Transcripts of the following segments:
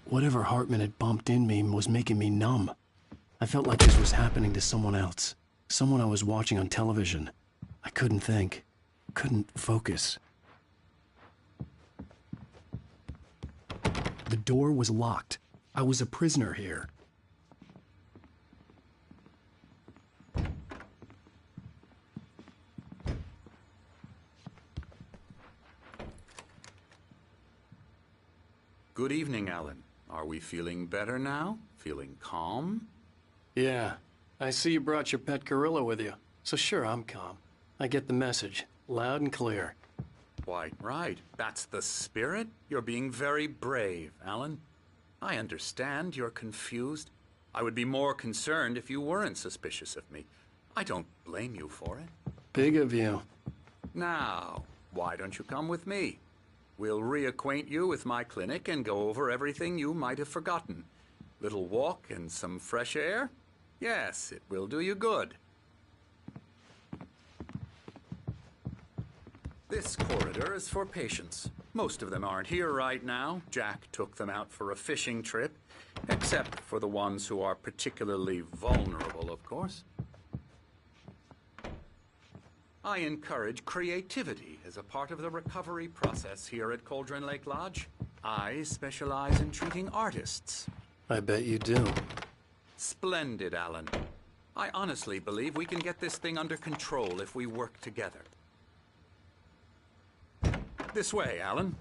Whatever Hartman had bumped in me was making me numb. I felt like this was happening to someone else. Someone I was watching on television. I couldn't think. Couldn't focus. The door was locked. I was a prisoner here. Good evening, Alan. Are we feeling better now? Feeling calm? Yeah. I see you brought your pet gorilla with you. So sure, I'm calm. I get the message. Loud and clear. Quite right. That's the spirit. You're being very brave, Alan. I understand you're confused. I would be more concerned if you weren't suspicious of me. I don't blame you for it. Big of you. Now, why don't you come with me? We'll reacquaint you with my clinic and go over everything you might have forgotten. Little walk and some fresh air? Yes, it will do you good. This corridor is for patients. Most of them aren't here right now. Jack took them out for a fishing trip, except for the ones who are particularly vulnerable, of course. I encourage creativity as a part of the recovery process here at Cauldron Lake Lodge. I specialize in treating artists. I bet you do. Splendid, Alan. I honestly believe we can get this thing under control if we work together. This way, Alan.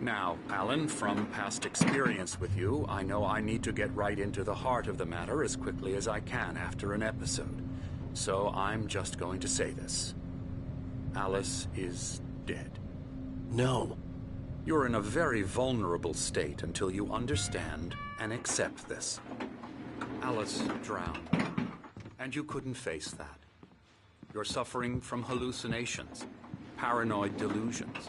Now, Alan, from past experience with you, I know I need to get right into the heart of the matter as quickly as I can after an episode. So I'm just going to say this. Alice is dead. No. You're in a very vulnerable state until you understand and accept this. Alice drowned, and you couldn't face that. You're suffering from hallucinations, paranoid delusions,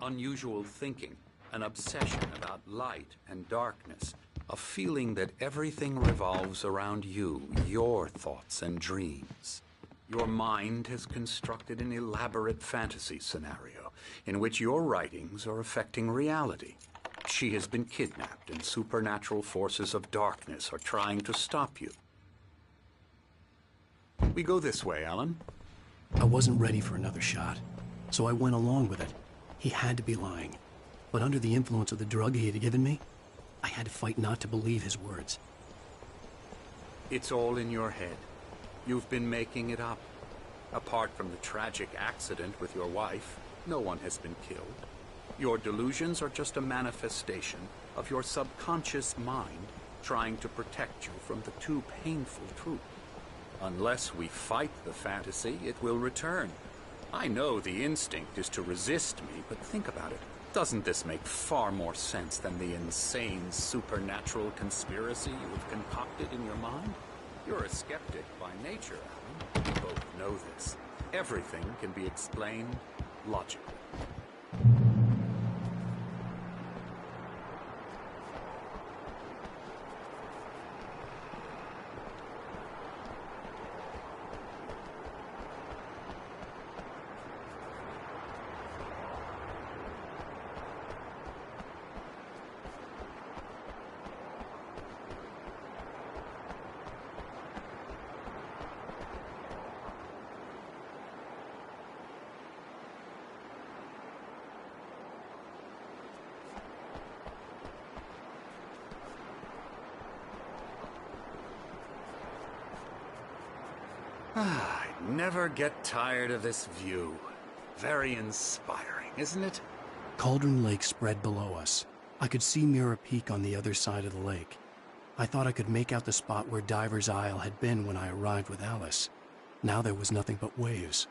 unusual thinking, an obsession about light and darkness, a feeling that everything revolves around you, your thoughts and dreams. Your mind has constructed an elaborate fantasy scenario in which your writings are affecting reality. She has been kidnapped and supernatural forces of darkness are trying to stop you. We go this way, Alan. I wasn't ready for another shot, so I went along with it. He had to be lying. But under the influence of the drug he had given me, I had to fight not to believe his words. It's all in your head. You've been making it up. Apart from the tragic accident with your wife, no one has been killed. Your delusions are just a manifestation of your subconscious mind trying to protect you from the too painful truth. Unless we fight the fantasy, it will return. I know the instinct is to resist me, but think about it. Doesn't this make far more sense than the insane supernatural conspiracy you've concocted in your mind? You're a skeptic by nature, Alan. We both know this. Everything can be explained logically. I never get tired of this view. Very inspiring, isn't it? Cauldron Lake spread below us. I could see Mirror Peak on the other side of the lake. I thought I could make out the spot where Diver's Isle had been when I arrived with Alice. Now there was nothing but waves.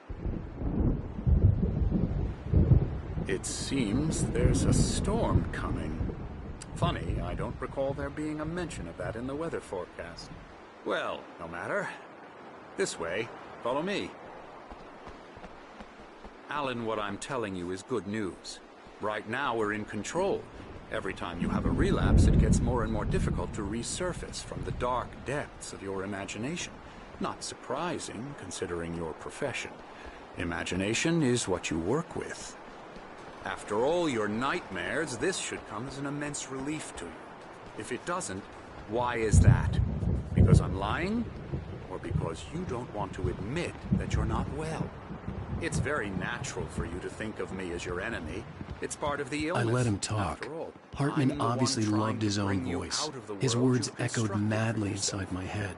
It seems there's a storm coming. Funny, I don't recall there being a mention of that in the weather forecast. Well, no matter. This way. Follow me. Alan, what I'm telling you is good news. Right now, we're in control. Every time you have a relapse, it gets more and more difficult to resurface from the dark depths of your imagination. Not surprising, considering your profession. Imagination is what you work with. After all your nightmares, this should come as an immense relief to you. If it doesn't, why is that? Because I'm lying? Or because you don't want to admit that you're not well? It's very natural for you to think of me as your enemy. It's part of the illness. I let him talk. Hartman obviously loved his own voice. His words echoed madly inside my head.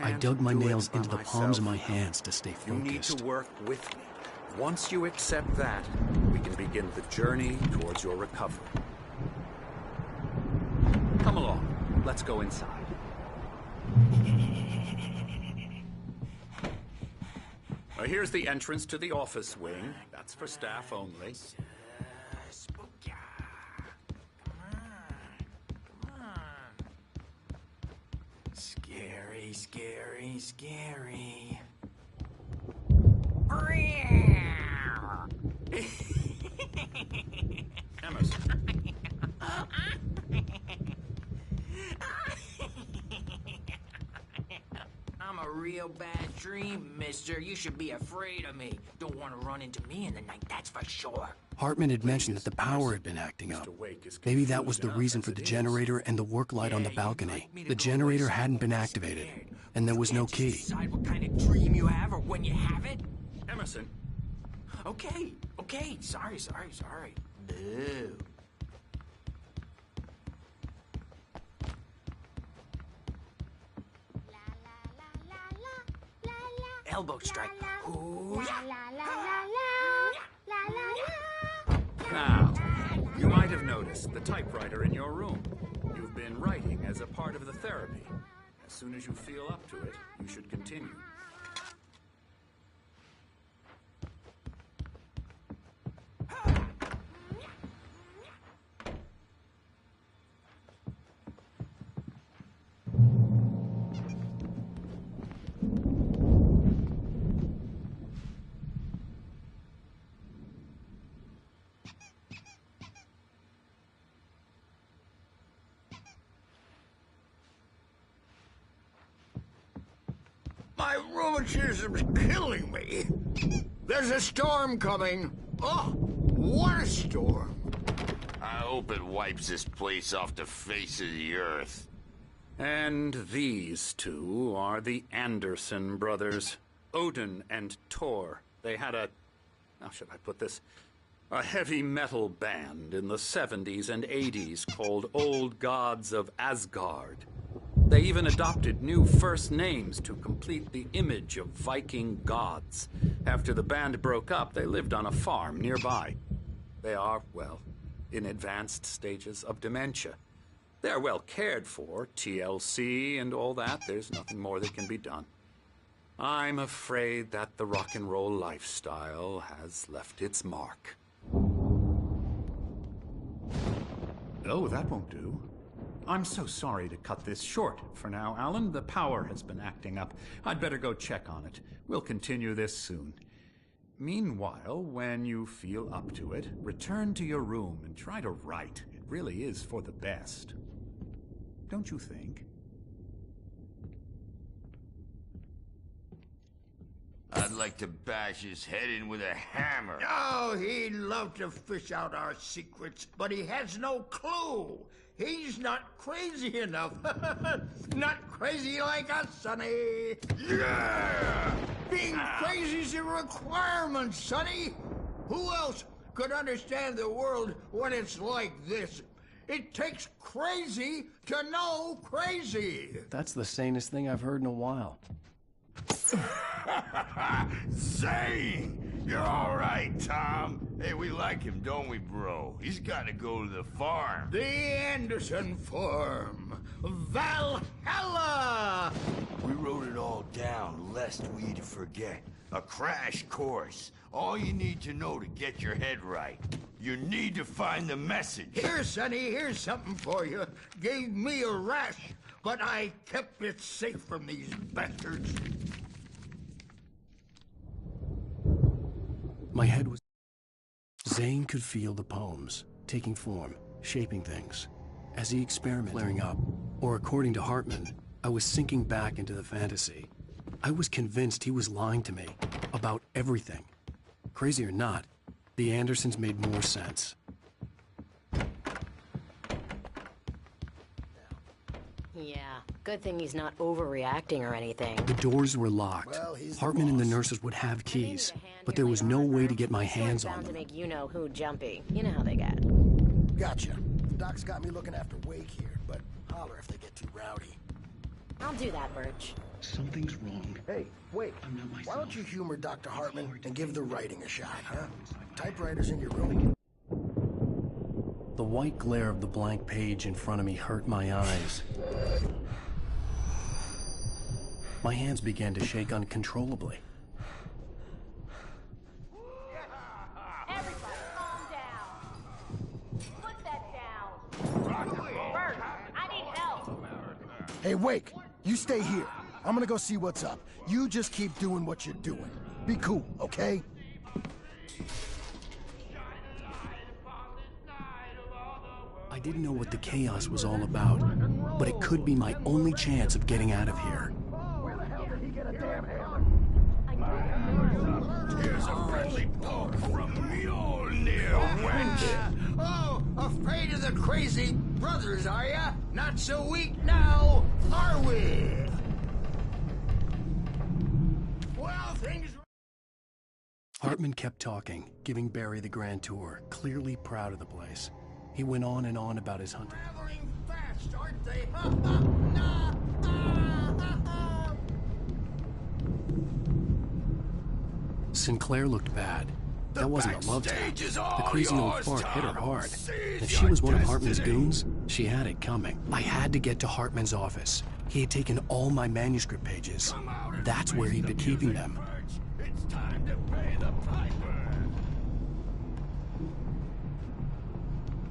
I dug my nails into the palms of my hands to stay focused. You need to work with me. Once you accept that, we can begin the journey towards your recovery. Come along. Let's go inside. Here's the entrance to the office wing. That's for staff only. Scary, scary, scary. Emerson. I'm a real bad dream, mister. You should be afraid of me. Don't want to run into me in the night, that's for sure. Hartman had mentioned that the power had been acting up. Maybe that was the reason for the generator and the work light on the balcony. The generator hadn't been activated, and there was no key. Decide what kind of dream you have or when you have it? Emerson. Okay. Sorry. Boo. Elbow strike. Ooh, Now, you might have noticed the typewriter in your room. You've been writing as a part of the therapy. As soon as you feel up to it, you should continue. My rheumatism's killing me. There's a storm coming. Oh, what a storm. I hope it wipes this place off the face of the earth. And these two are the Anderson brothers, Odin and Thor. They had how should I put this? A heavy metal band in the 70s and 80s called Old Gods of Asgard. They even adopted new first names to complete the image of Viking gods. After the band broke up, they lived on a farm nearby. They are, well, in advanced stages of dementia. They're well cared for, TLC and all that. There's nothing more that can be done. I'm afraid that the rock and roll lifestyle has left its mark. Oh, that won't do. I'm so sorry to cut this short for now, Alan. The power has been acting up. I'd better go check on it. We'll continue this soon. Meanwhile, when you feel up to it, return to your room and try to write. It really is for the best. Don't you think? I'd like to bash his head in with a hammer. Oh, he'd love to fish out our secrets, but he has no clue. He's not crazy enough. Not crazy like us, Sonny. Yeah! Being crazy's a requirement, Sonny. Who else could understand the world when it's like this? It takes crazy to know crazy. That's the sanest thing I've heard in a while. Zane! You're all right, Tom. Hey, we like him, don't we, bro? He's got to go to the farm. The Anderson farm. Valhalla! We wrote it all down, lest we forget. A crash course. All you need to know to get your head right. You need to find the message. Here, Sonny, here's something for you. Gave me a rash, but I kept it safe from these bastards. My head was Zane could feel the poems, taking form, shaping things. As he experimented, flaring up, or according to Hartman, I was sinking back into the fantasy. I was convinced he was lying to me about everything. Crazy or not, the Andersons made more sense. Yeah, good thing he's not overreacting or anything. The doors were locked. Well, he's the Hartman and the boss. nurses would have keys, but there was no way to get my hands on Bound to them. make you-know-who jumpy. You know how they get. Gotcha. The doc's got me looking after Wake here, but holler if they get too rowdy. I'll do that, Birch. Something's wrong. Hey, Wake, I'm not why myself. don't you humor Dr. Hartman and give the writing a shot, huh? Typewriter's in your room. The white glare of the blank page in front of me hurt my eyes. My hands began to shake uncontrollably. Everybody, calm down. Put that down. Bert, I need help. Hey, Wake, you stay here. I'm gonna go see what's up. You just keep doing what you're doing. Be cool, okay? I didn't know what the chaos was all about, but it could be my only chance of getting out of here. Where the hell did he get a damn hammer? Here's a friendly poke from Mjolnir, wench. Oh, afraid of the crazy brothers, are ya? Not so weak now, are we? Well, things... Hartman kept talking, giving Barry the grand tour, clearly proud of the place. He went on and on about his hunting. traveling fast, aren't they? Ha ha! Nah! Ah, ha, ha. Sinclair looked bad. That wasn't a love tap. backstage is The all crazy old yours, fart hit her Tom. hard. Seize If she your was one of Hartman's destiny. goons, she had it coming. I had to get to Hartman's office. He had taken all my manuscript pages. Come out and That's where face he'd the been keeping music, them. Birch. It's time to pay the piper.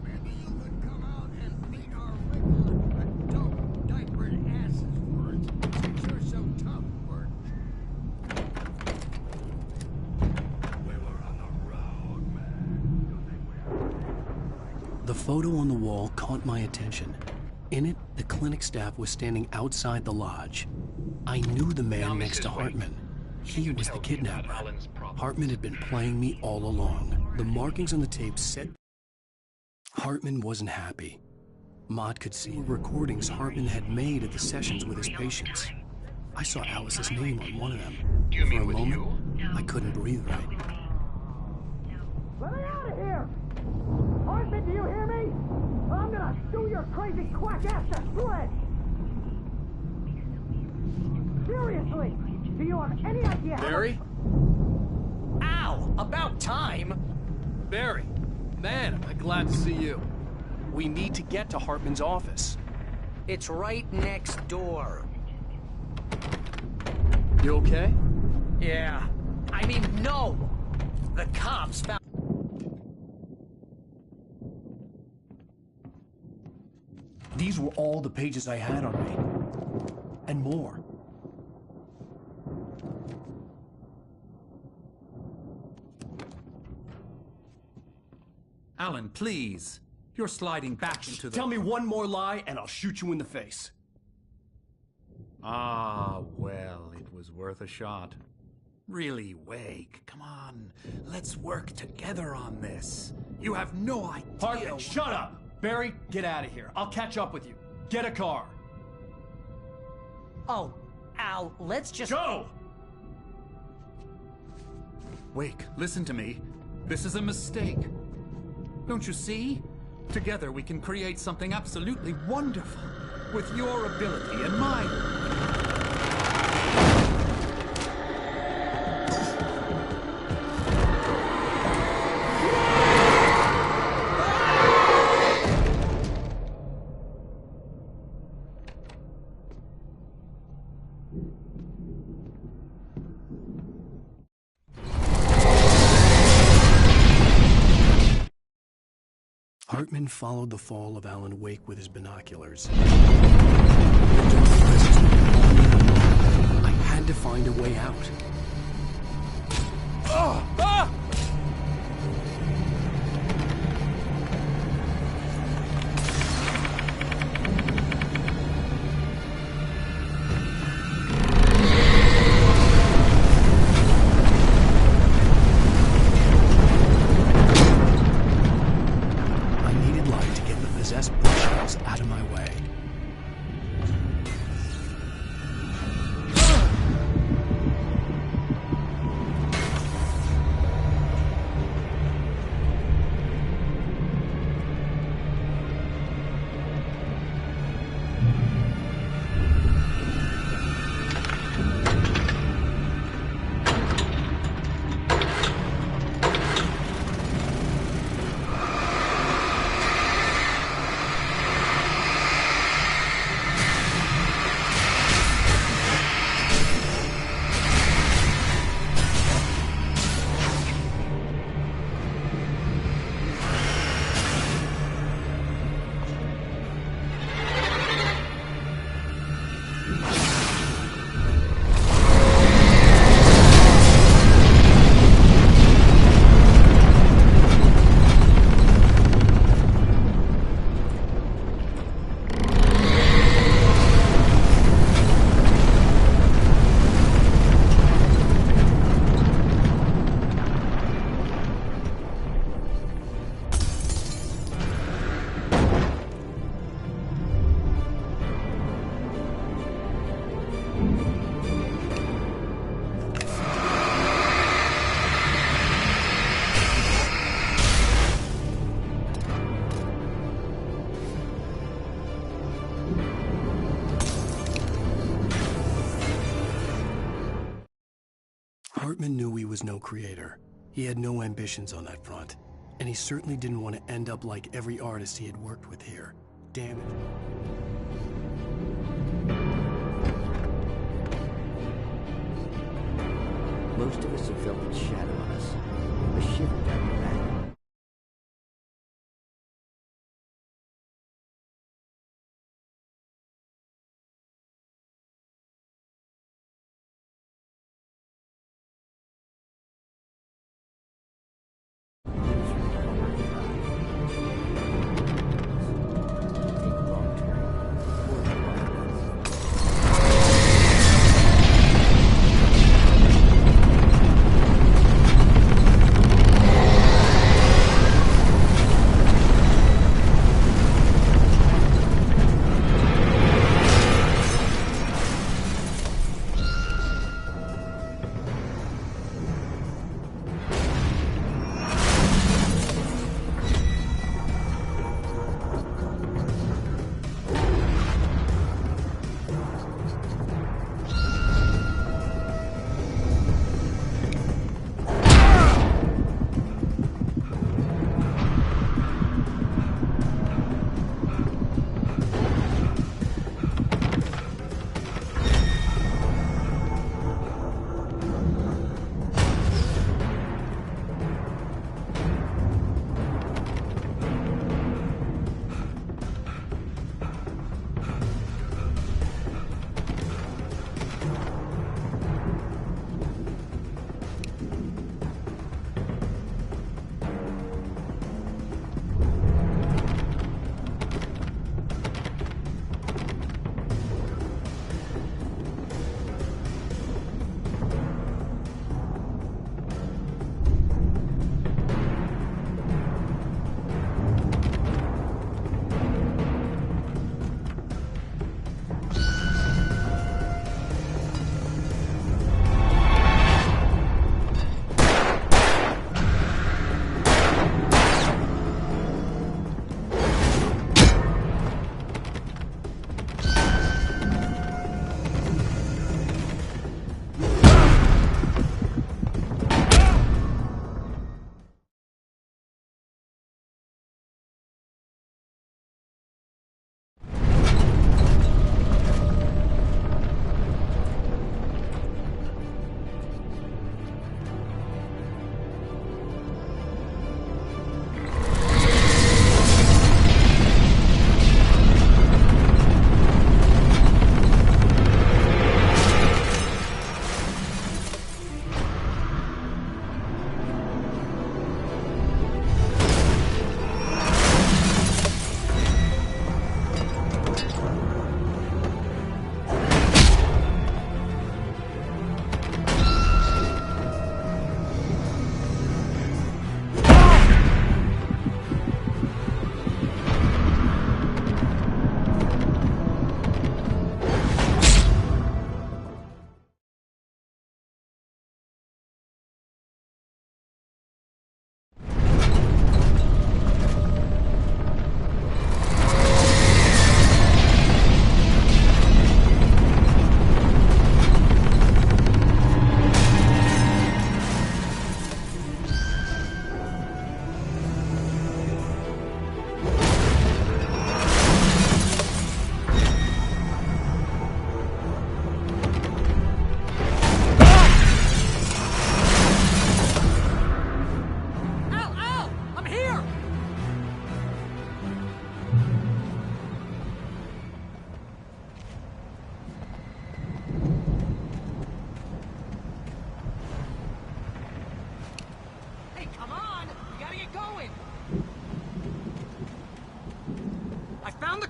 Maybe you could come out and beat our regular dope diapered asses for it. Since you're so tough, Bert. We were on the road, man. The photo on the wall caught my attention. In it, the clinic staff was standing outside the lodge. I knew the man Now, next to Mrs. Wake, Hartman. He you was the tell me kidnapper. about Alan's problems? Hartman had been playing me all along. The markings on the tape said Hartman wasn't happy. Maud could see recordings Hartman had made at the sessions with his patients. I saw Alice's name on one of them. Do you For mean a with moment, you? I couldn't breathe right. Let me out of here! Hartman, do you hear me? I'm gonna sue your crazy quack ass to shreds! Seriously, do you have any idea how Barry? Ow! About time! Barry! Man, am I glad to see you. We need to get to Hartman's office. It's right next door. You okay? Yeah. I mean, no! The cops found... These were all the pages I had on me. And more. Alan, please. You're sliding back into the... Tell me one more lie and I'll shoot you in the face. Ah, well, it was worth a shot. Really, Wake, come on. Let's work together on this. You have no idea... Hartman, shut up! Barry, get out of here. I'll catch up with you. Get a car. Oh, Al, let's just... Go! Wake, listen to me. This is a mistake. Don't you see? Together we can create something absolutely wonderful. With your ability and mine. Hartman followed the fall of Alan Wake with his binoculars. I had to find a way out. Hartman knew he was no creator. He had no ambitions on that front. And he certainly didn't want to end up like every artist he had worked with here. Damn it. Most of us have felt its shadow on us. A shiver down your back.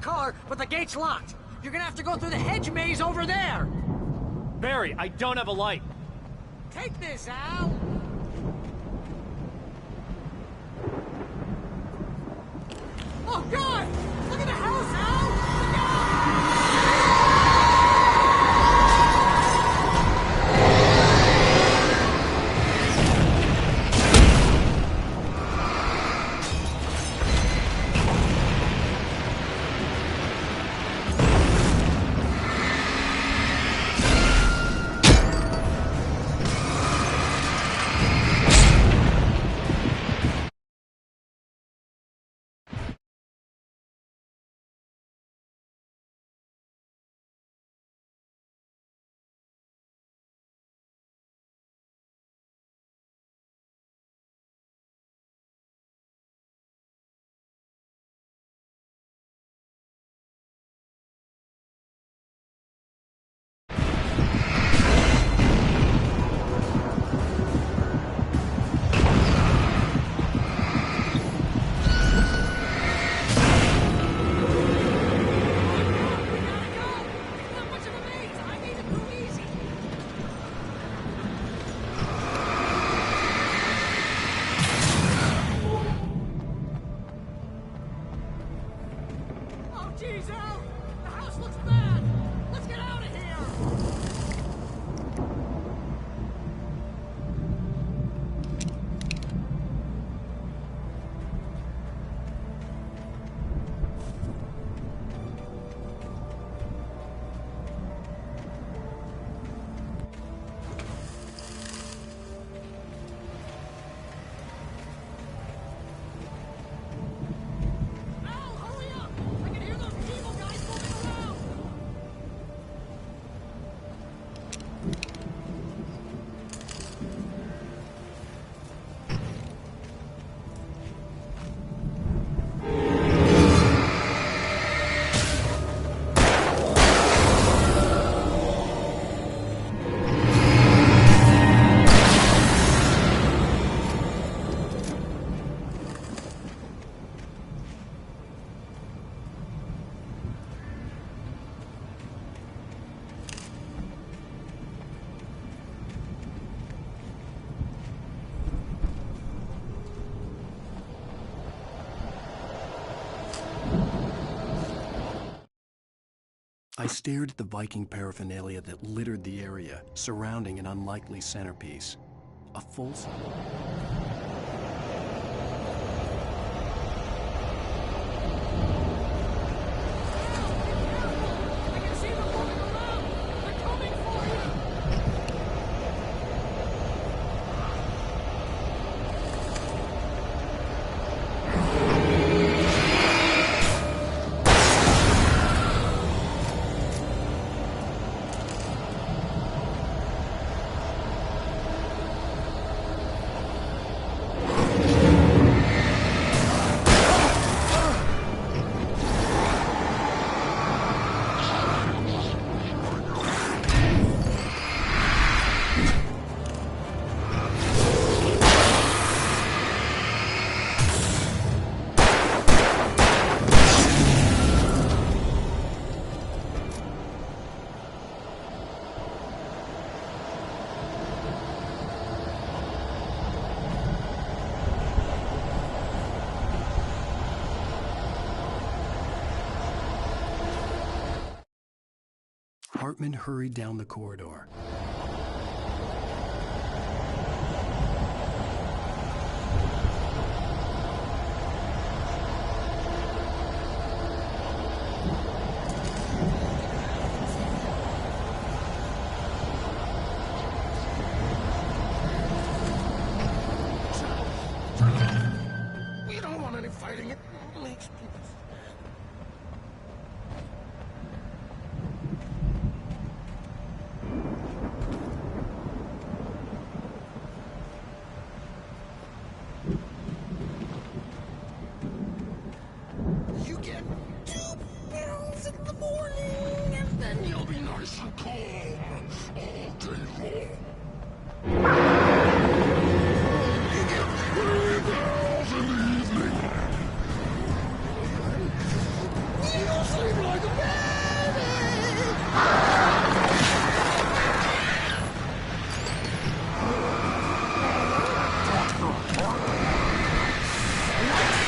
car, but the gate's locked. You're gonna have to go through the hedge maze over there. Barry, I don't have a light. Take this, Al. Oh, God! Look at the house, Al! I stared at the Viking paraphernalia that littered the area, surrounding an unlikely centerpiece. A full... Hartman hurried down the corridor. We don't want any fighting. It makes people... You get 2 pills in the morning, and then you'll be nice and calm all day long. You get 3 pills in the evening. You'll sleep like a baby.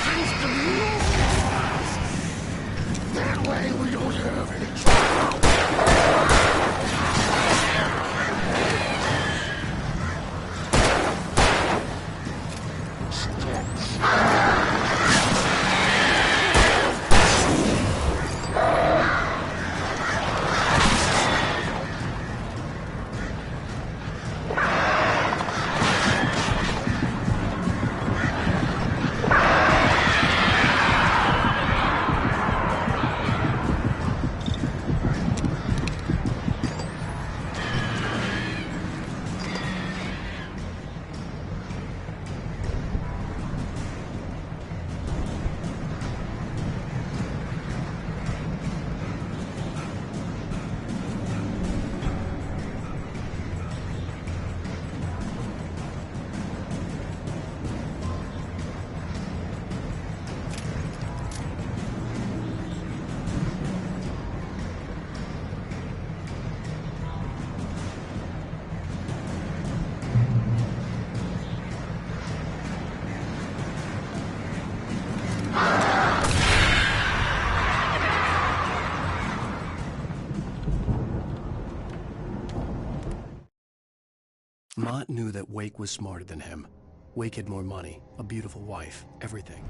Thanks to you. That way we don't have any trouble. Mott knew that Wake was smarter than him. Wake had more money, a beautiful wife, everything.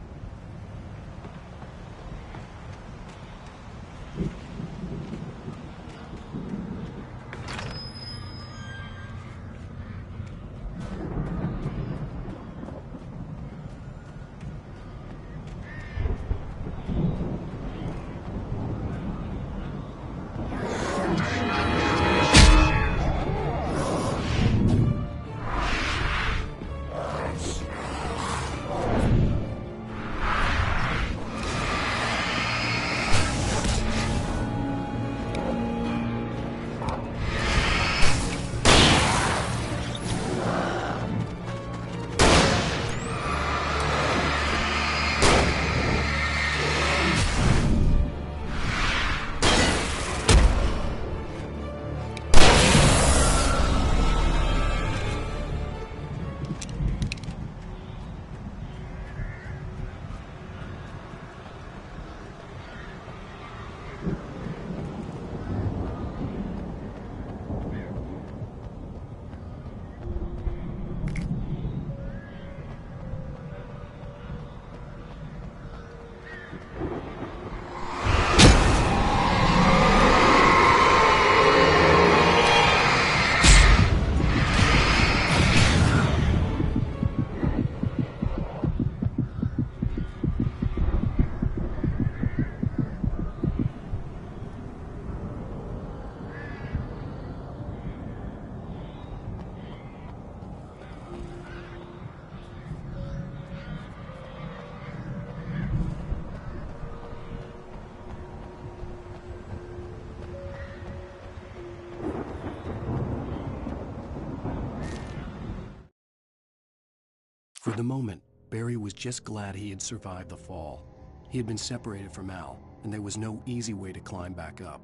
For the moment, Barry was just glad he had survived the fall. He had been separated from Al, and there was no easy way to climb back up.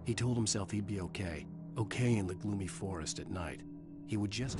He told himself he'd be okay in the gloomy forest at night. He would just...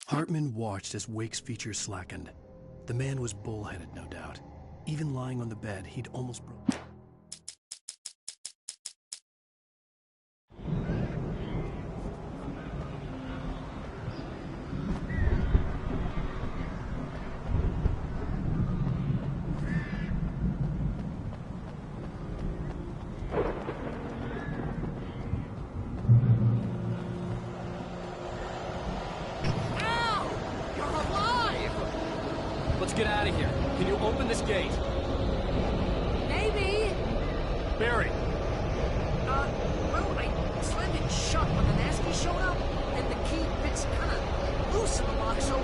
Hartman watched as Wake's features slackened. The man was bullheaded, no doubt. Even lying on the bed, he'd almost broken. Let's get out of here. Can you open this gate? Maybe. Barry! Well, I slammed it shut when the Nasty showed up, and the key fits kind of loose in the lock, so,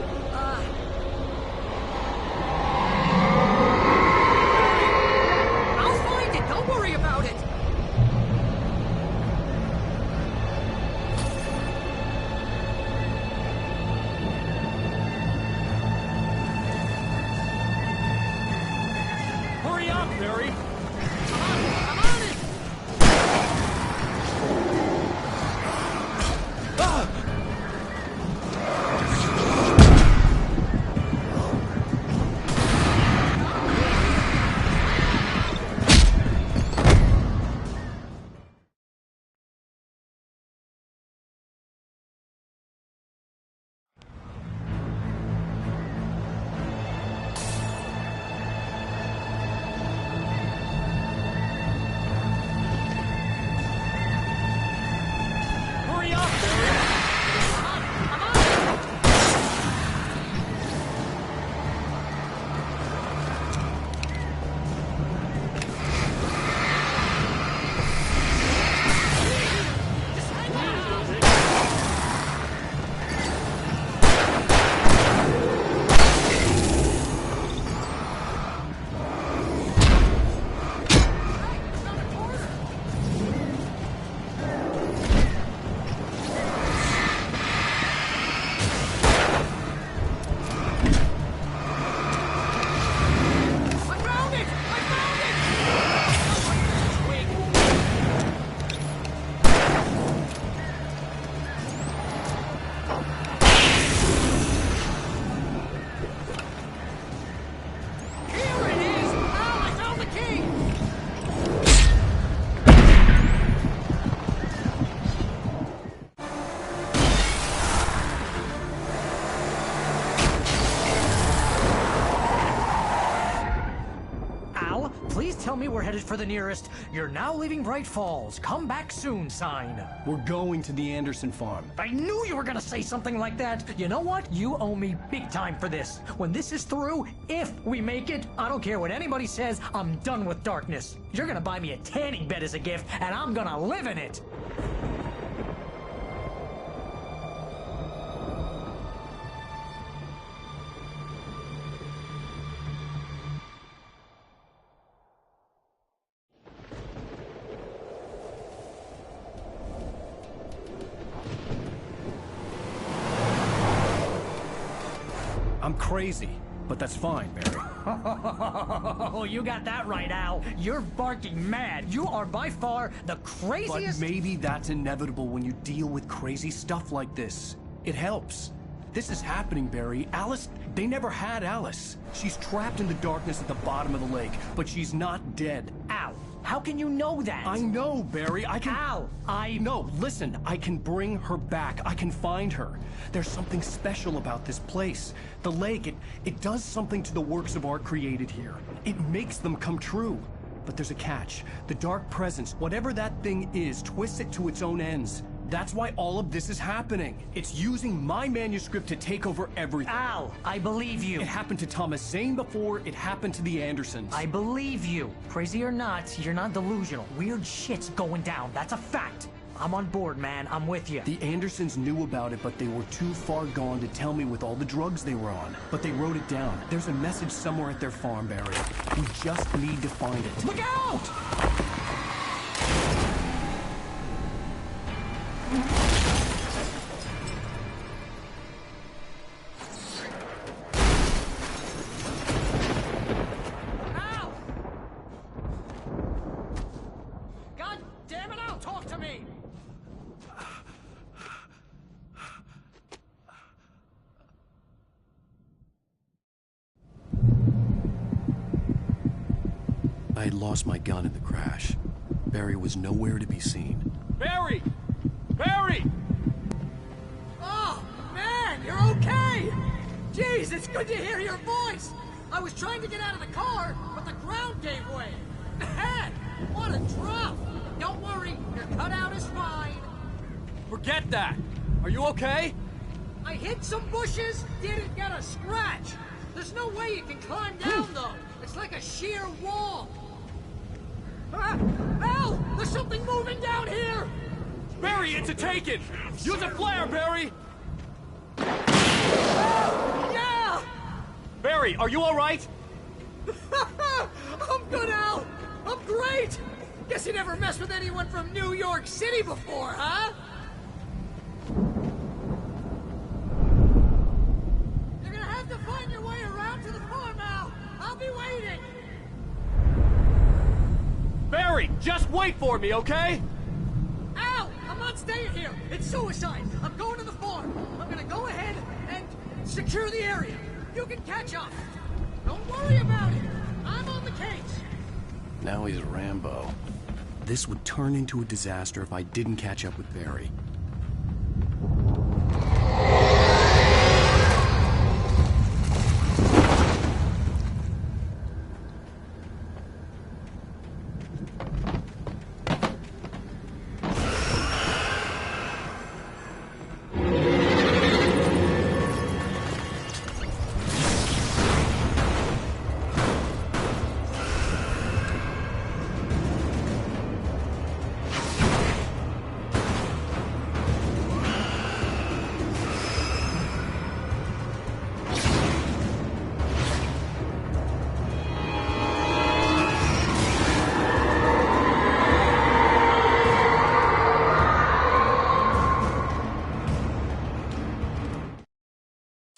I'll find it! Don't worry about it! Hurry up, Barry! I'm on it! Hurry up, Barry! Please tell me we're headed for the nearest "You're now leaving Bright Falls. Come back soon" sign. We're going to the Anderson farm. I knew you were gonna say something like that. You know what? You owe me big time for this. When this is through, if we make it, I don't care what anybody says, I'm done with darkness. You're gonna buy me a tanning bed as a gift, and I'm gonna live in it. I'm crazy, but that's fine, Barry. Oh, you got that right, Al. You're barking mad. You are by far the craziest... But maybe that's inevitable when you deal with crazy stuff like this. It helps. This is happening, Barry. Alice, they never had Alice. She's trapped in the darkness at the bottom of the lake, but she's not dead. Al, how can you know that? I know, Barry. I can... Al, No, listen. I can bring her back. I can find her. There's something special about this place. The lake, it does something to the works of art created here. It makes them come true. But there's a catch. The dark presence, whatever that thing is, twists it to its own ends. That's why all of this is happening. It's using my manuscript to take over everything. Al, I believe you. It happened to Thomas Zane before, it happened to the Andersons. I believe you. Crazy or not, you're not delusional. Weird shit's going down. That's a fact. I'm on board, man. I'm with you. The Andersons knew about it, but they were too far gone to tell me with all the drugs they were on. But they wrote it down. There's a message somewhere at their farm, Barry. We just need to find it. Look out! I had lost my gun in the crash. Barry was nowhere to be seen. Barry! Barry! Oh, man, you're okay! Jeez, it's good to hear your voice! I was trying to get out of the car, but the ground gave way. Man, what a drop! Don't worry, your cutout is fine. Forget that! Are you okay? I hit some bushes, didn't get a scratch. There's no way you can climb down, though. It's like a sheer wall. Al! There's something moving down here! Barry, it's a taken! Use a flare, Barry! Yeah! Barry, are you alright? I'm good, Al! I'm great! Guess you never messed with anyone from New York City before, huh? You're gonna have to find your way around to the farm, Al! I'll be waiting! Barry, just wait for me, okay? Al! I'm not staying here! It's suicide! I'm going to the farm! I'm gonna go ahead and secure the area! You can catch up! Don't worry about it! I'm on the case! Now he's Rambo. This would turn into a disaster if I didn't catch up with Barry.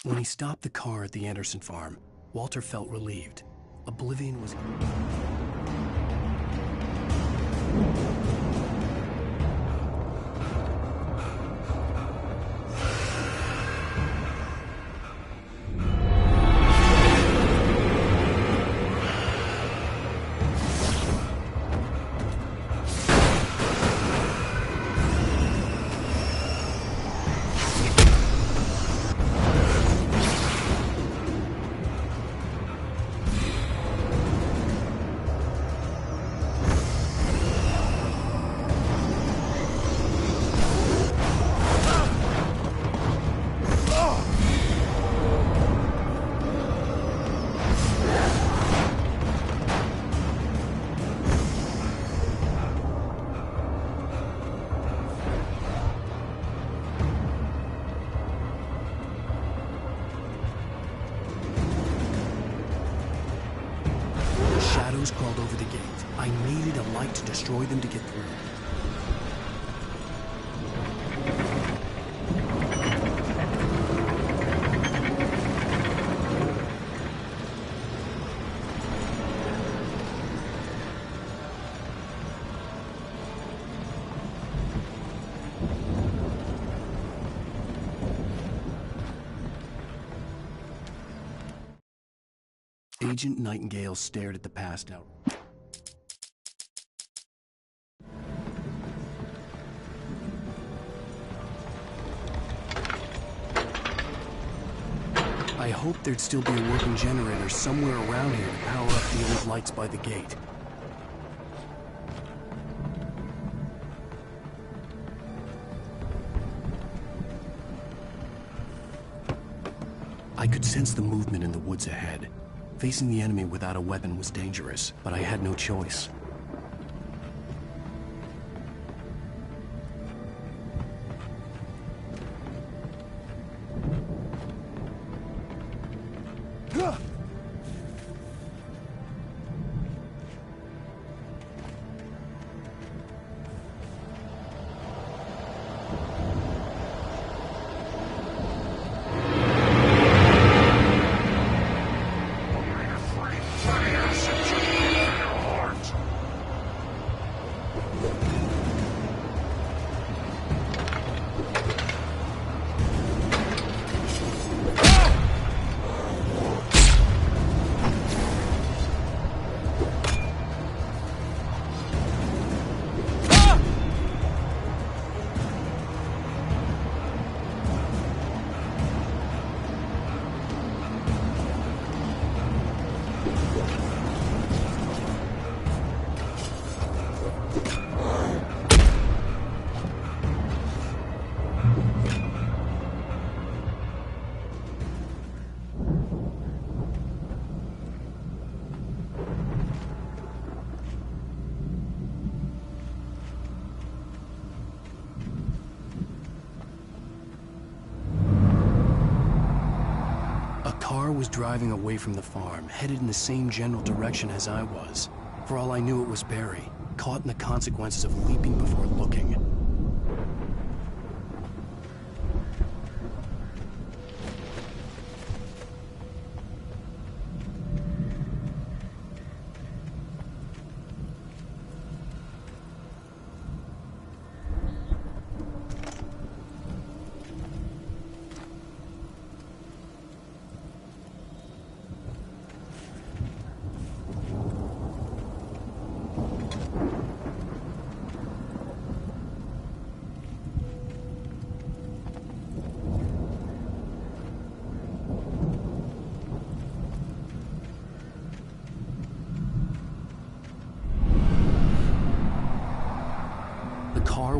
When he stopped the car at the Anderson farm, Walter felt relieved. Oblivion was... crawled over the gate. I needed a light to destroy them to get through. Agent Nightingale stared at the passed out. I hoped there'd still be a working generator somewhere around here to power up the old lights by the gate. I could sense the movement in the woods ahead. Facing the enemy without a weapon was dangerous, but I had no choice. Was driving away from the farm, headed in the same general direction as I was. For all I knew, it was Barry, caught in the consequences of leaping before looking.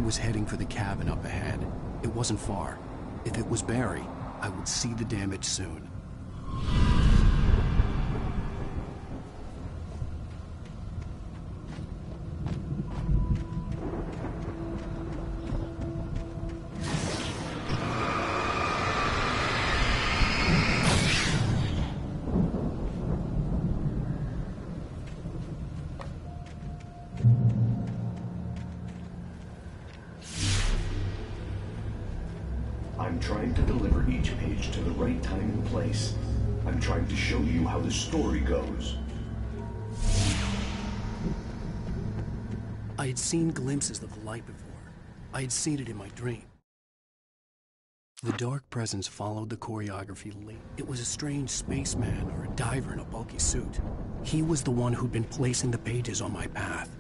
Was heading for the cabin up ahead. It wasn't far. If it was Barry, I would see the damage soon. I'm trying to deliver each page to the right time and place. I'm trying to show you how the story goes. I had seen glimpses of the light before. I had seen it in my dream. The dark presence followed the choreography lead. It was a strange spaceman or a diver in a bulky suit. He was the one who'd been placing the pages on my path.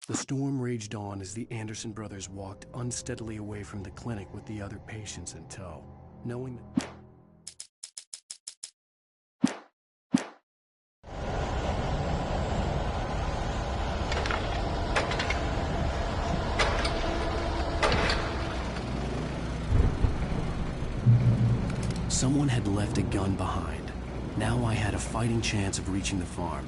The storm raged on as the Anderson brothers walked unsteadily away from the clinic with the other patients in tow, knowing that Someone had left a gun behind. Now I had a fighting chance of reaching the farm.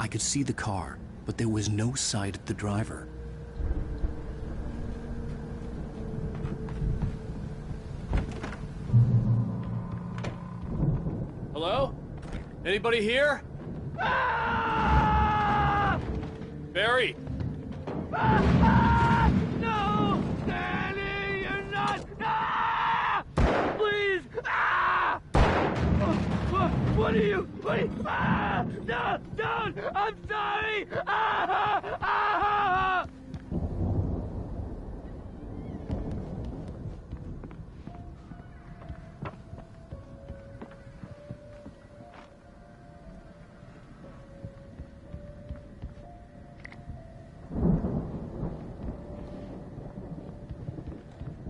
I could see the car, but there was no sight of the driver. Hello? Anybody here? Barry! No! Danny, you're not! Ah! Please! Ah! What are you? Ah! No! Don't! I'm sorry! Ah! Ah!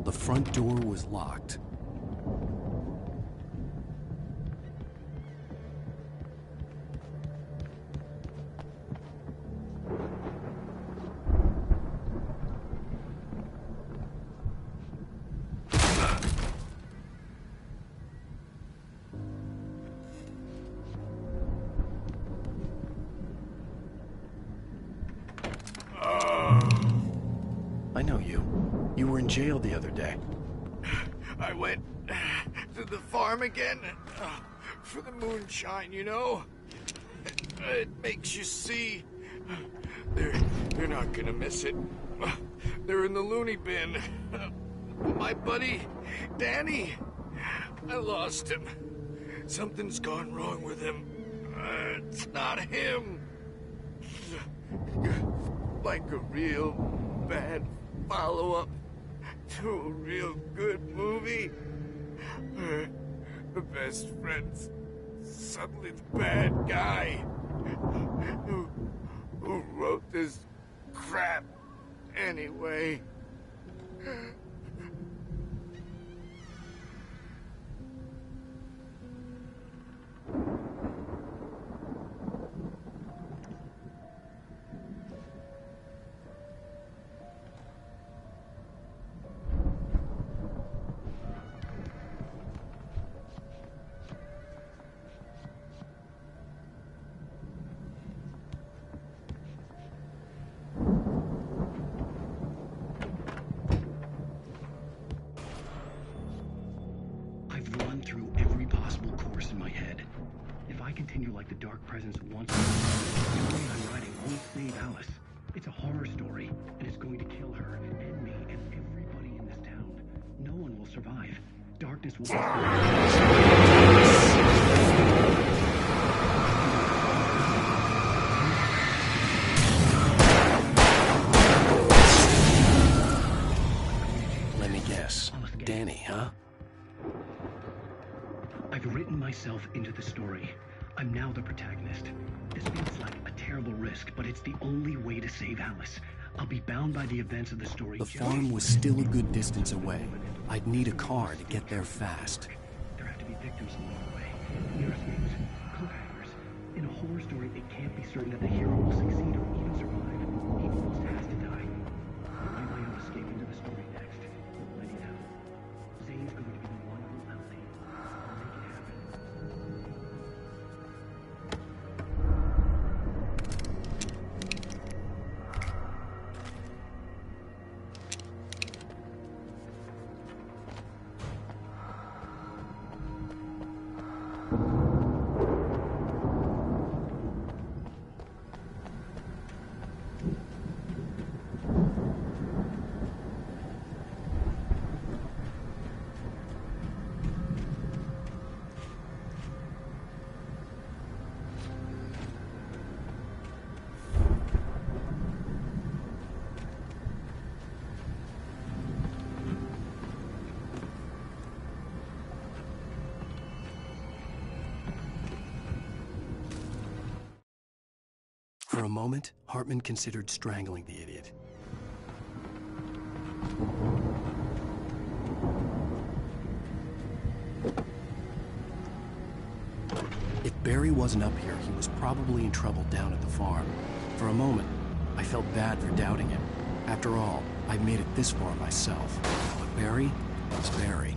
The front door was locked. I know you. You were in jail the other day. I went to the farm again for the moonshine, you know? It makes you see. They're not gonna miss it. They're in the loony bin. My buddy, Danny, I lost him. Something's gone wrong with him. It's not him. Like a real bad follow-up to a real good movie. The best friend's suddenly the bad guy who wrote this crap anyway. I've run through every possible course in my head. If I continue like the Dark Presence wants me, the way I'm writing won't save Alice. It's a horror story, and it's going to kill her, and me, and everybody in this town. No one will survive. Darkness will... Let me guess. Danny, huh? I've written myself into the story. I'm now the protagonist. This feels like a terrible risk, but it's the only way to save Alice. I'll be bound by the events of the story. The farm was still a good distance away. I'd need a car to get there fast. There have to be victims along the way. Nursemaids, cliffhangers. In a horror story, it can't be certain that the hero will succeed or even survive. He almost has to die. My way of escape into the story next. Let it out. Zane's going to be the one who will help me. I'll make it happen. For a moment, Hartman considered strangling the idiot. If Barry wasn't up here, he was probably in trouble down at the farm. For a moment, I felt bad for doubting him. After all, I'd made it this far myself. But Barry was Barry.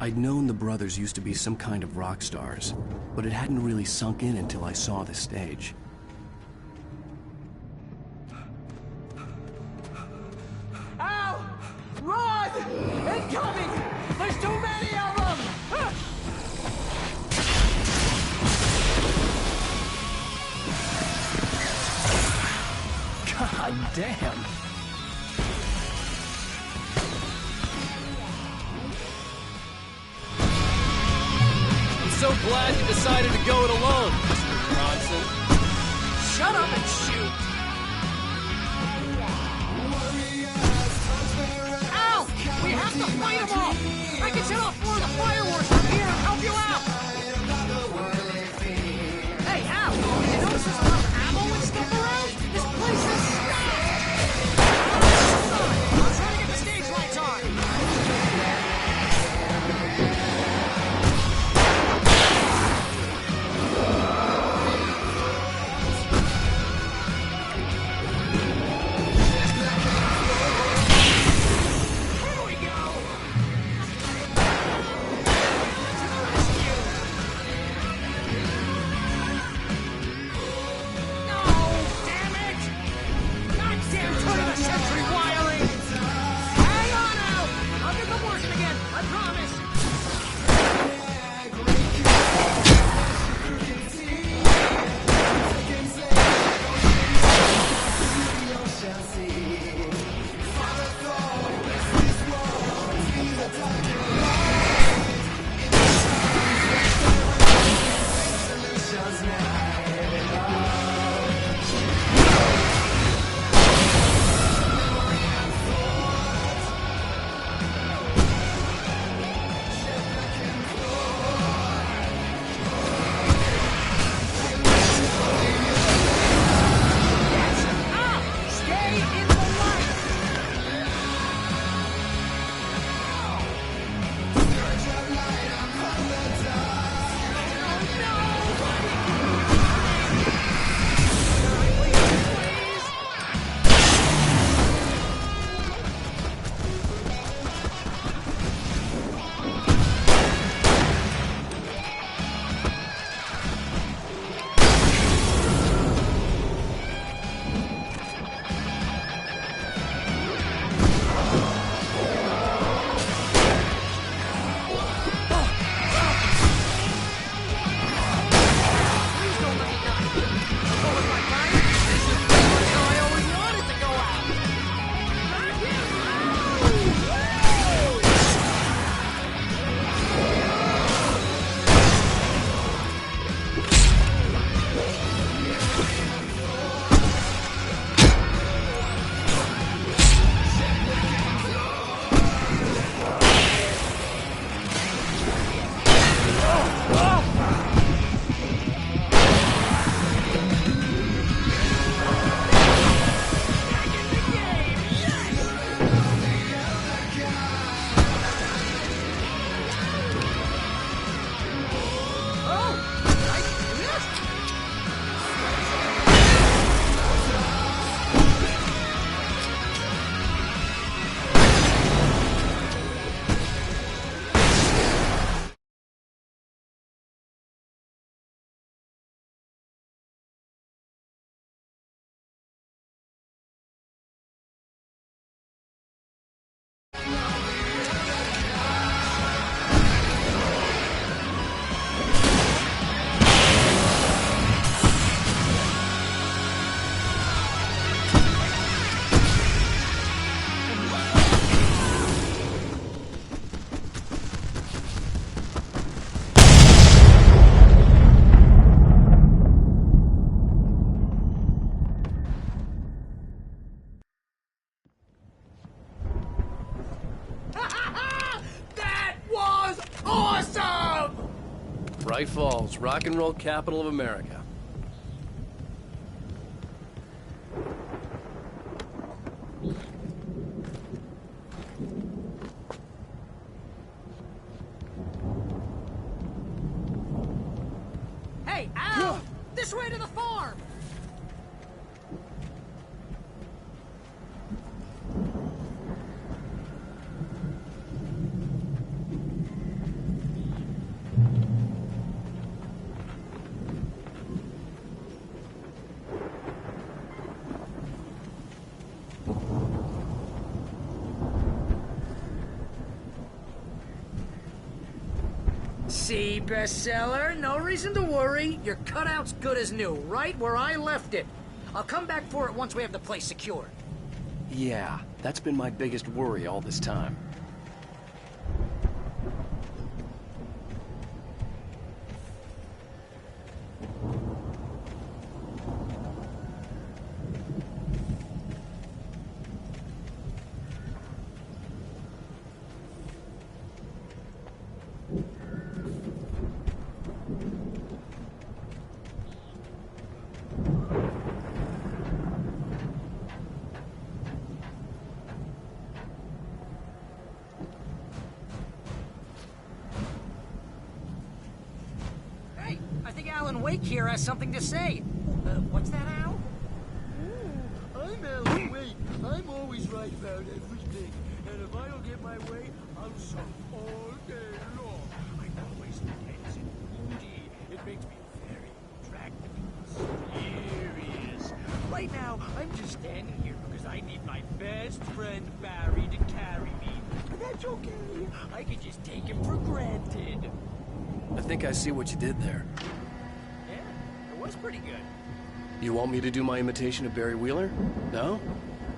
I'd known the brothers used to be some kind of rock stars, but it hadn't really sunk in until I saw the stage. Ow! Run! Incoming! There's too many of them! God damn. I'm so glad you decided to go it alone, Mr. Bronson. Shut up and shoot! Ow! We have to fight them all! I can set off more of the fireworks from here and help you out! Hey, Al! You notice there's a lot of ammo and stuff around? This place is stacked! I'm trying to get the stage lights on! Bright Falls, rock and roll capital of America. Hey, Al! This way to the farm! See, bestseller, no reason to worry. Your cutout's good as new, right where I left it. I'll come back for it once we have the place secured. Yeah, that's been my biggest worry all this time. Hey, I think Alan Wake here has something to say. What's that, Al? I'm Alan Wake. I'm always right about everything. And if I don't get my way, I'll sulk all day long. I'm always tense and moody. It makes me very attractive and serious. Right now, I'm just standing here because I need my best friend Barry to carry me. But that's okay. I can just take him for granted. I think I see what you did there. Yeah, it was pretty good. You want me to do my imitation of Barry Wheeler? No?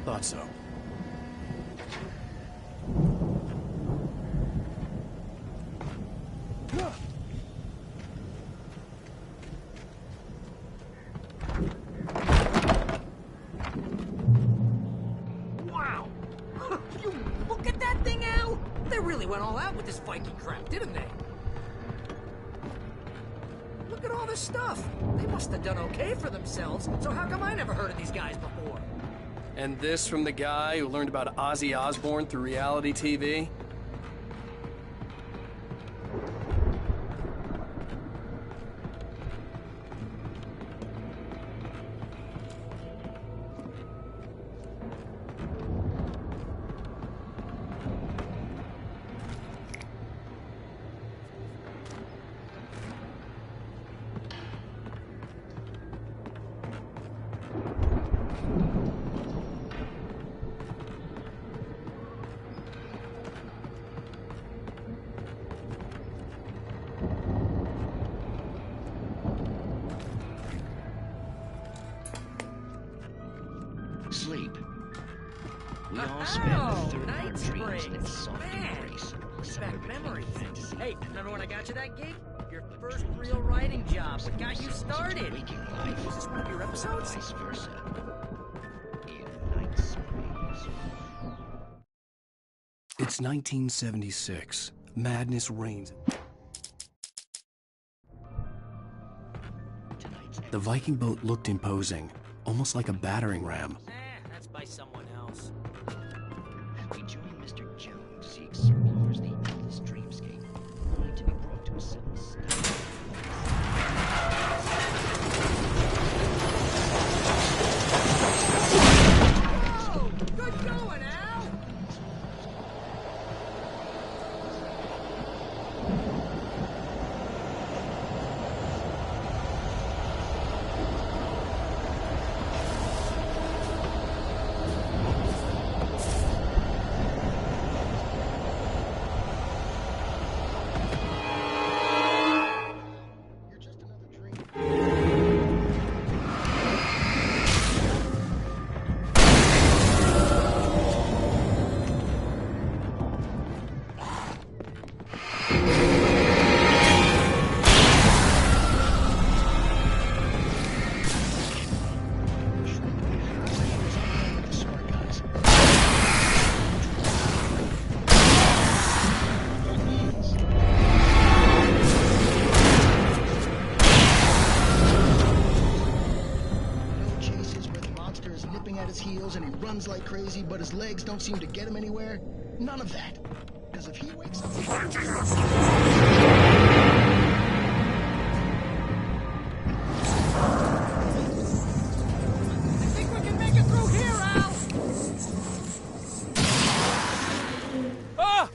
Thought so. Wow! You look at that thing, Al! They really went all out with this Viking crap, didn't they? Look at all this stuff. They must have done okay for themselves, so how come I never heard of these guys before? And this from the guy who learned about Ozzy Osbourne through reality TV? Sleep. We all spend a third of our Night dreams in Springs. soft Man, embrace. brings back memories. Hey, remember when I got you that gig? Your first real writing job. What got you started? Was this one of your episodes? Vice versa. In Night Springs. It's 1976. Madness reigns. The Viking boat looked imposing, almost like a battering ram. That's by someone else. We join Mr. Jones as he explores the endless dreamscape, only to be brought to a sudden stop. Oh, good going, Al! heels and he runs like crazy, but his legs don't seem to get him anywhere? None of that. Because if he wakes up... I think we can make it through here, Al! Ah!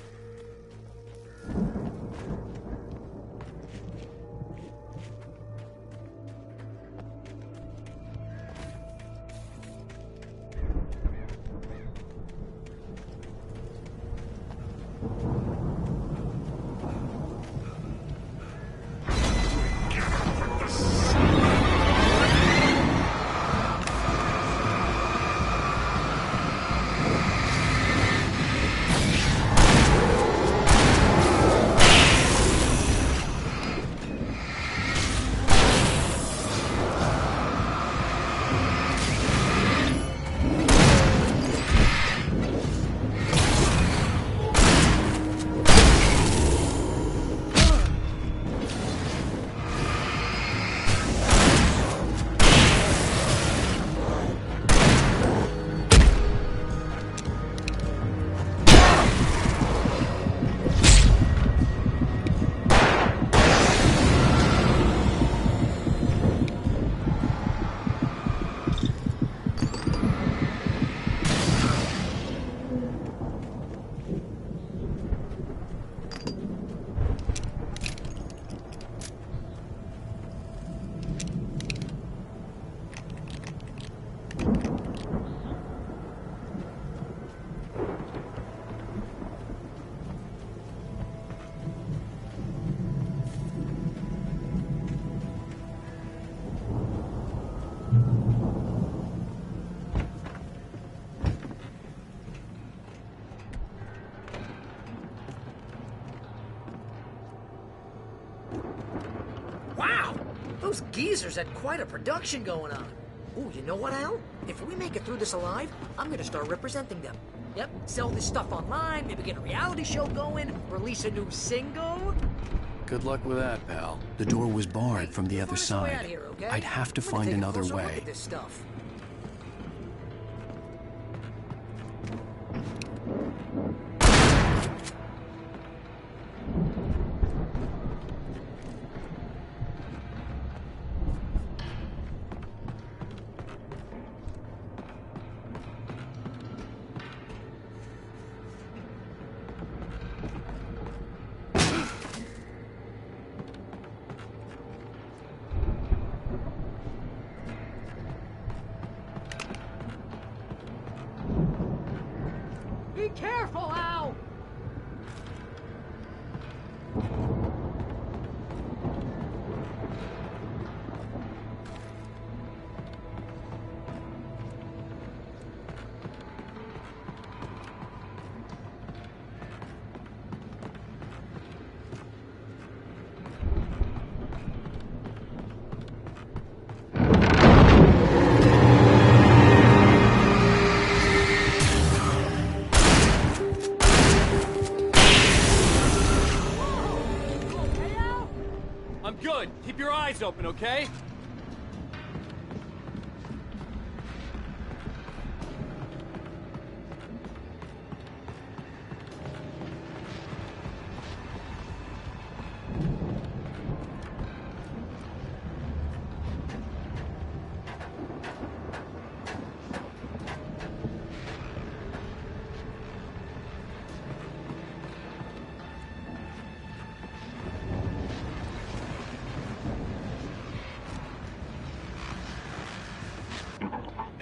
Wow! Those geezers had quite a production going on. Ooh, you know what, Al? If we make it through this alive, I'm gonna start representing them. Yep, sell this stuff online, maybe get a reality show going, release a new single. Good luck with that, pal. The door was barred from the other Find us a way out side. of here, okay? I'd have to I'm gonna find take a another closer look way. at this stuff. Be careful, Al! I'm good. Keep your eyes open, okay?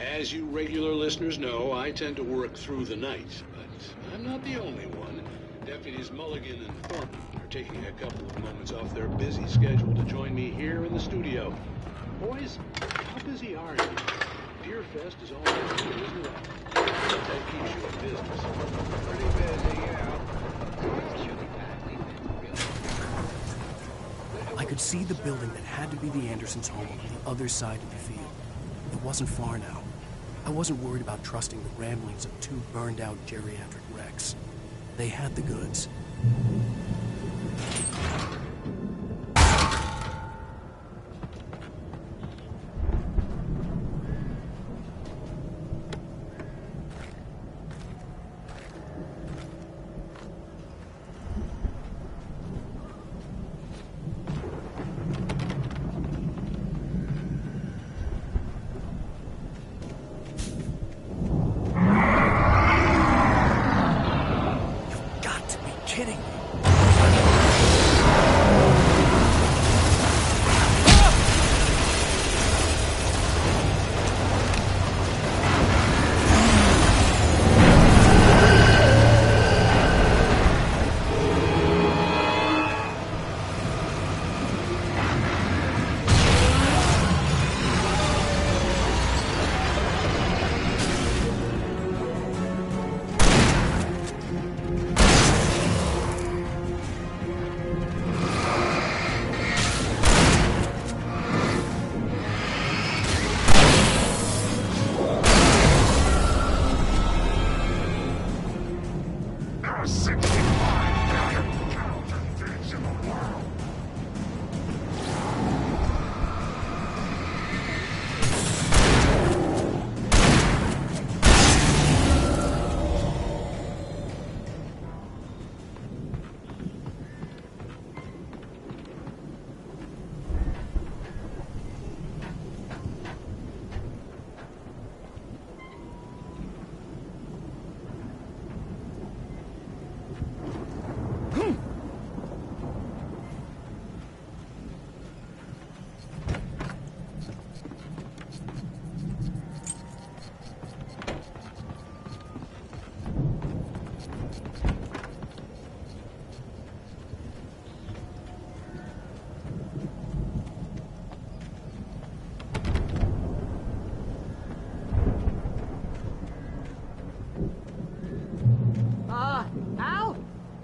As you regular listeners know, I tend to work through the night, but I'm not the only one. Deputies Mulligan and Thornton are taking a couple of moments off their busy schedule to join me here in the studio. Boys, how busy are you? Deer Fest is all next year, isn't it? That keeps you in business. Pretty busy, yeah. I could see the building that had to be the Andersons' home on the other side of the field. It wasn't far now. I wasn't worried about trusting the ramblings of two burned-out geriatric wrecks. They had the goods.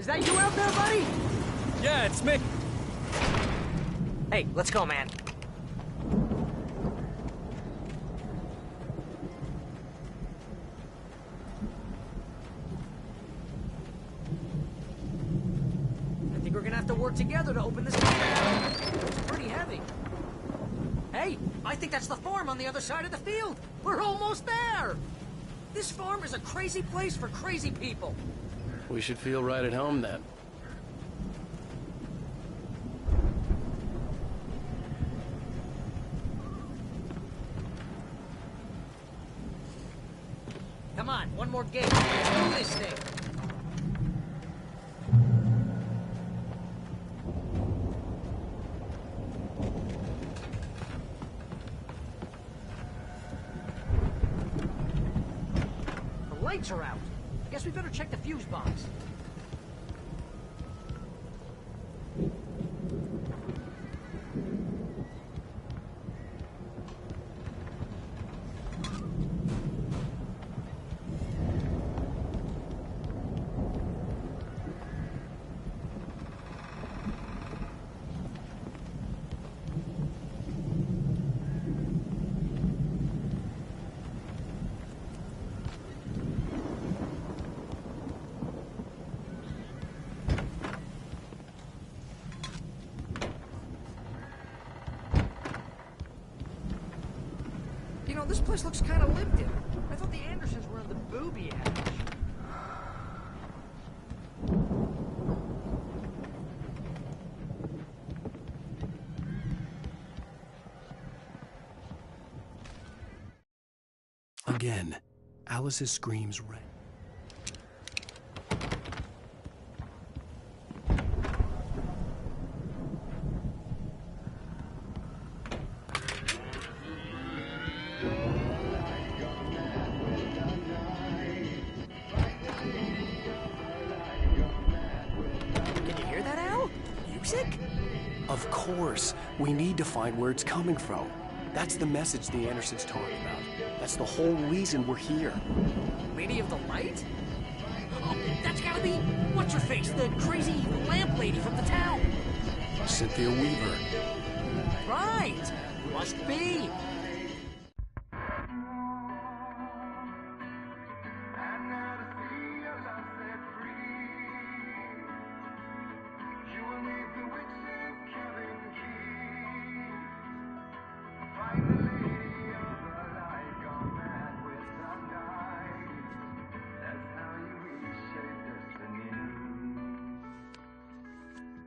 Is that you out there, buddy? Yeah, it's me. Hey, let's go, man. I think we're gonna have to work together to open this gate. It's pretty heavy. Hey, I think that's the farm on the other side of the field. We're almost there. This farm is a crazy place for crazy people. We should feel right at home then. Come on, one more gate. Let's do this thing. The lights are out. Guess we better check the fuse box. You know, this place looks kind of lived in. I thought the Andersons were in the booby hatch. Again, Alice's screams rang. Can you hear that, Al? Music? Of course. We need to find where it's coming from. That's the message the Andersons talk about. That's the whole reason we're here. Lady of the Light? Oh, that's gotta be... What's-her-face? The crazy lamp lady from the town. Cynthia Weaver. Right! Must be.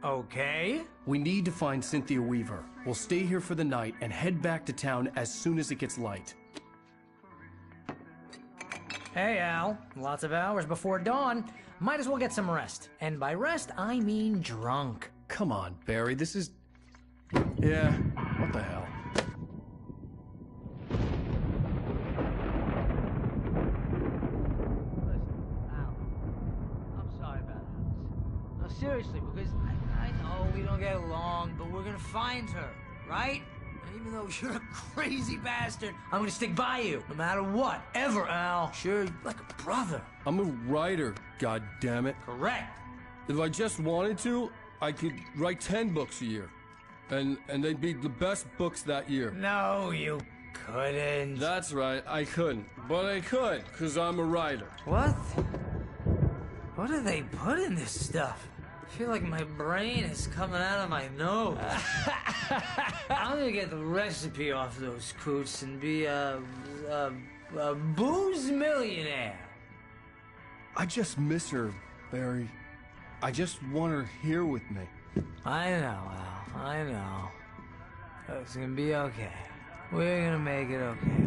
Okay. We need to find Cynthia Weaver. We'll stay here for the night and head back to town as soon as it gets light. Hey, Al. Lots of hours before dawn. Might as well get some rest. And by rest, I mean drunk. Come on, Barry, this is... Yeah, what the hell? I'm sorry about Alice. No, seriously, because I know we don't get along, but we're gonna find her, right? And even though you're a crazy bastard, I'm gonna stick by you, no matter what, ever, Al. Sure, you're like a brother. I'm a writer, goddammit. Correct. If I just wanted to, I could write 10 books a year. And they'd be the best books that year. No, you couldn't. That's right, I couldn't. But I could, because I'm a writer. What? What do they put in this stuff? I feel like my brain is coming out of my nose. I'm gonna get the recipe off those coots and be a booze millionaire. I just miss her, Barry. I just want her here with me. I know, Al. I know. It's gonna be okay. We're gonna make it okay.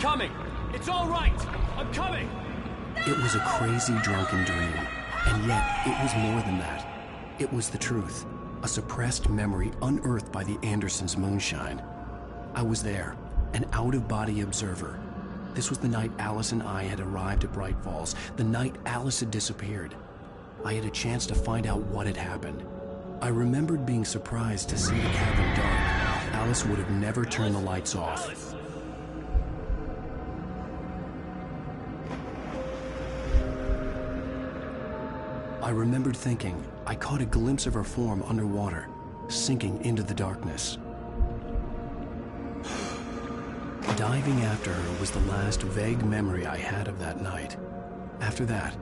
coming! It's all right! I'm coming! It was a crazy, drunken dream, and yet it was more than that. It was the truth, a suppressed memory unearthed by the Andersons' moonshine. I was there, an out-of-body observer. This was the night Alice and I had arrived at Bright Falls, the night Alice had disappeared. I had a chance to find out what had happened. I remembered being surprised to see the cabin dark. Alice would have never turned the lights off. Alice! I remembered thinking I caught a glimpse of her form underwater, sinking into the darkness. Diving after her was the last vague memory I had of that night. After that,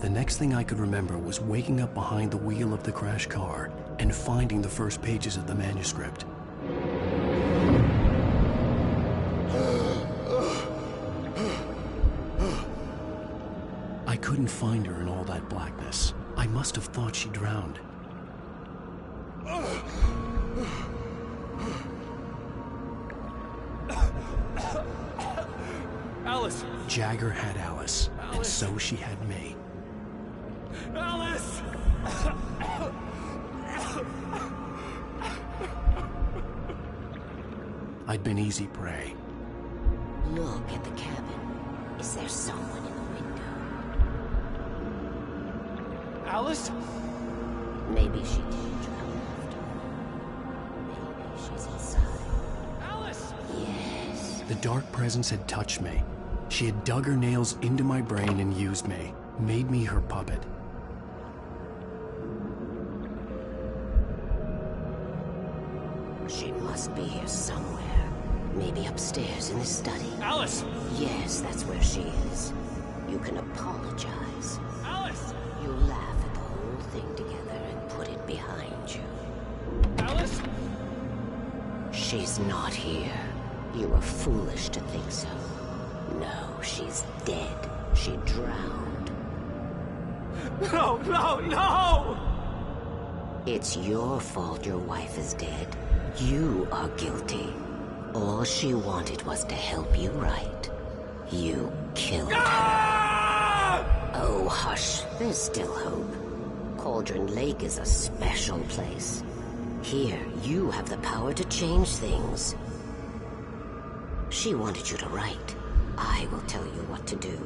the next thing I could remember was waking up behind the wheel of the crashed car and finding the first pages of the manuscript. I couldn't find her in all that blackness. I must have thought she drowned. Alice! Jagger had Alice, and so she had me. Alice! I'd been easy prey. Look at the cabin. Is there someone in the window? Alice? Maybe she did drown after all. Maybe she's inside. Alice! Yes. The dark presence had touched me. She had dug her nails into my brain and used me, made me her puppet. She must be here somewhere. Maybe upstairs in the study. Alice! Yes, that's where she is. You can apologize. Alice! You laugh at the whole thing together and put it behind you. Alice? She's not here. You were foolish to think so. No, she's dead. She drowned. No, no, no! It's your fault your wife is dead. You are guilty. All she wanted was to help you right. You killed her. Oh, hush. There's still hope. Cauldron Lake is a special place. Here, you have the power to change things. She wanted you to write. I will tell you what to do.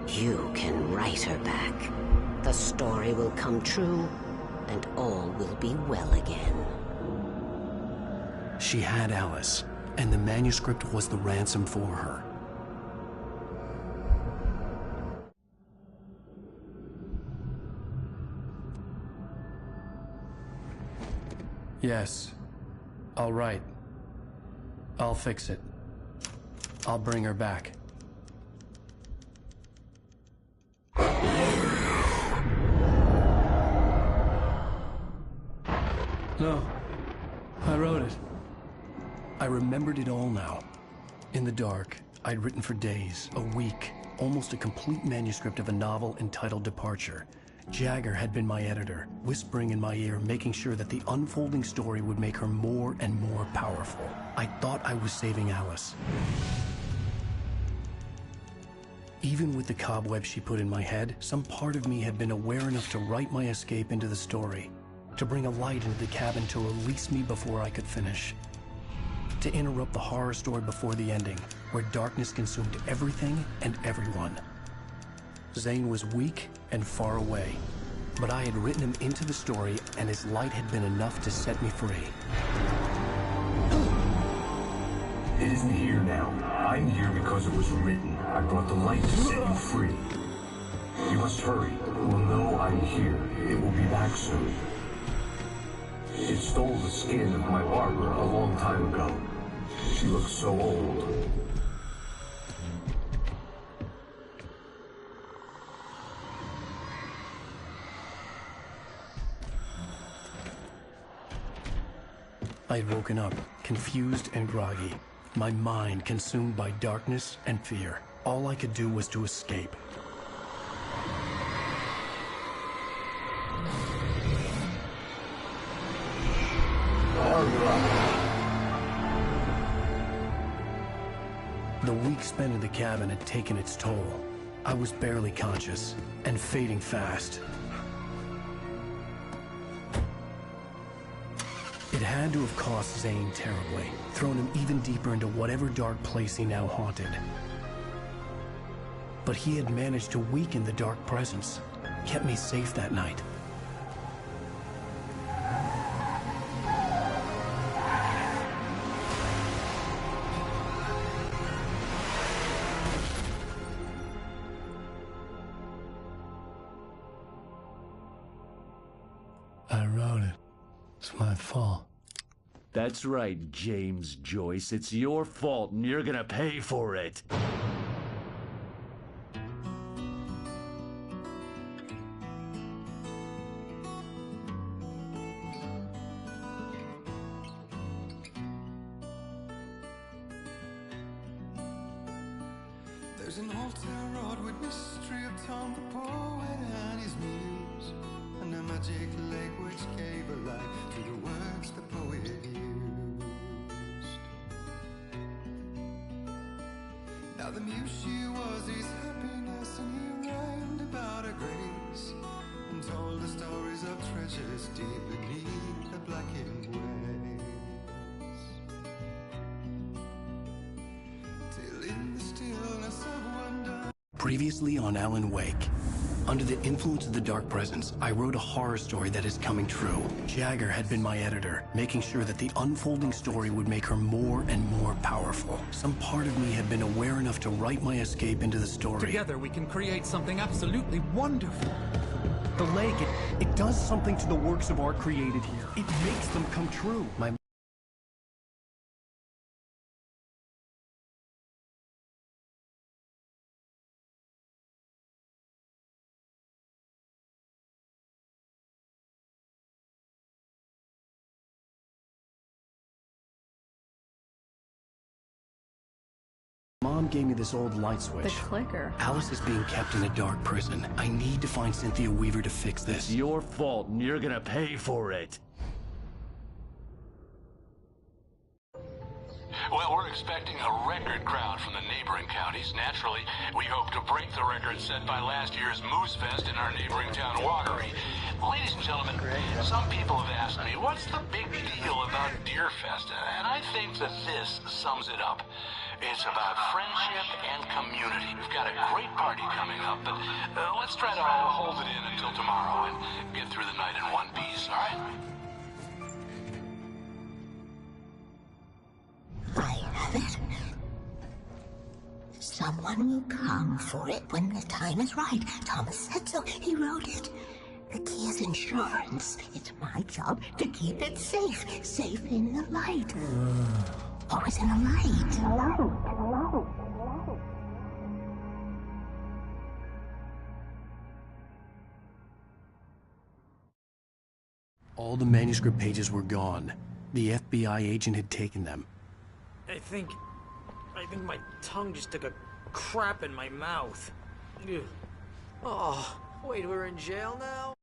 You can write her back. The story will come true, and all will be well again. She had Alice, and the manuscript was the ransom for her. Yes. I'll write. I'll fix it. I'll bring her back. No. I wrote it. I remembered it all now. In the dark, I'd written for days, a week, almost a complete manuscript of a novel entitled Departure. Jagger had been my editor, whispering in my ear, making sure that the unfolding story would make her more and more powerful. I thought I was saving Alice. Even with the cobwebs she put in my head, some part of me had been aware enough to write my escape into the story, to bring a light into the cabin to release me before I could finish, to interrupt the horror story before the ending, where darkness consumed everything and everyone. Zane was weak and far away, but I had written him into the story, and his light had been enough to set me free. It isn't here now. I'm here because it was written. I brought the light to set you free. You must hurry. It will know I'm here. It will be back soon. It stole the skin of my Barbara a long time ago. She looks so old. I had woken up, confused and groggy, my mind consumed by darkness and fear. All I could do was to escape. The week spent in the cabin had taken its toll. I was barely conscious, and fading fast. It had to have cost Zane terribly, thrown him even deeper into whatever dark place he now haunted. But he had managed to weaken the dark presence, kept me safe that night. I wrote it. It's my fault. That's right, James Joyce. It's your fault, and you're gonna pay for it. There's an old town road with mystery of Tom the poet and his muse, and a magic lake which gave a light to the words the poet used. Now the muse she was his happiness, and he rhymed about her grace, and told the stories of treasures deep beneath the blackened waves. Till in the stillness of wonder. Previously on Alan Wake. Under the influence of the dark presence, I wrote a horror story that is coming true. Jagger had been my editor, making sure that the unfolding story would make her more and more powerful. Some part of me had been aware enough to write my escape into the story. Together we can create something absolutely wonderful. The lake, it does something to the works of art created here. It makes them come true. My Mom gave me this old light switch. The clicker. Alice is being kept in a dark prison. I need to find Cynthia Weaver to fix this. It's your fault, and you're gonna pay for it. Well, we're expecting a record crowd from the neighboring counties. Naturally, we hope to break the record set by last year's Moose Fest in our neighboring town, Watery. Ladies and gentlemen, some people have asked me, what's the big deal about Deer Fest? And I think that this sums it up. It's about friendship and community. We've got a great party coming up, but let's try to hold it in until tomorrow and get through the night in one piece, all right? I have it. Someone will come for it when the time is right. Thomas said so. He wrote it. The key is insurance. It's my job to keep it safe. Safe in the light. Always in the light. All the manuscript pages were gone. The FBI agent had taken them. I think my tongue just took a crap in my mouth. Ugh. Oh, wait, we're in jail now?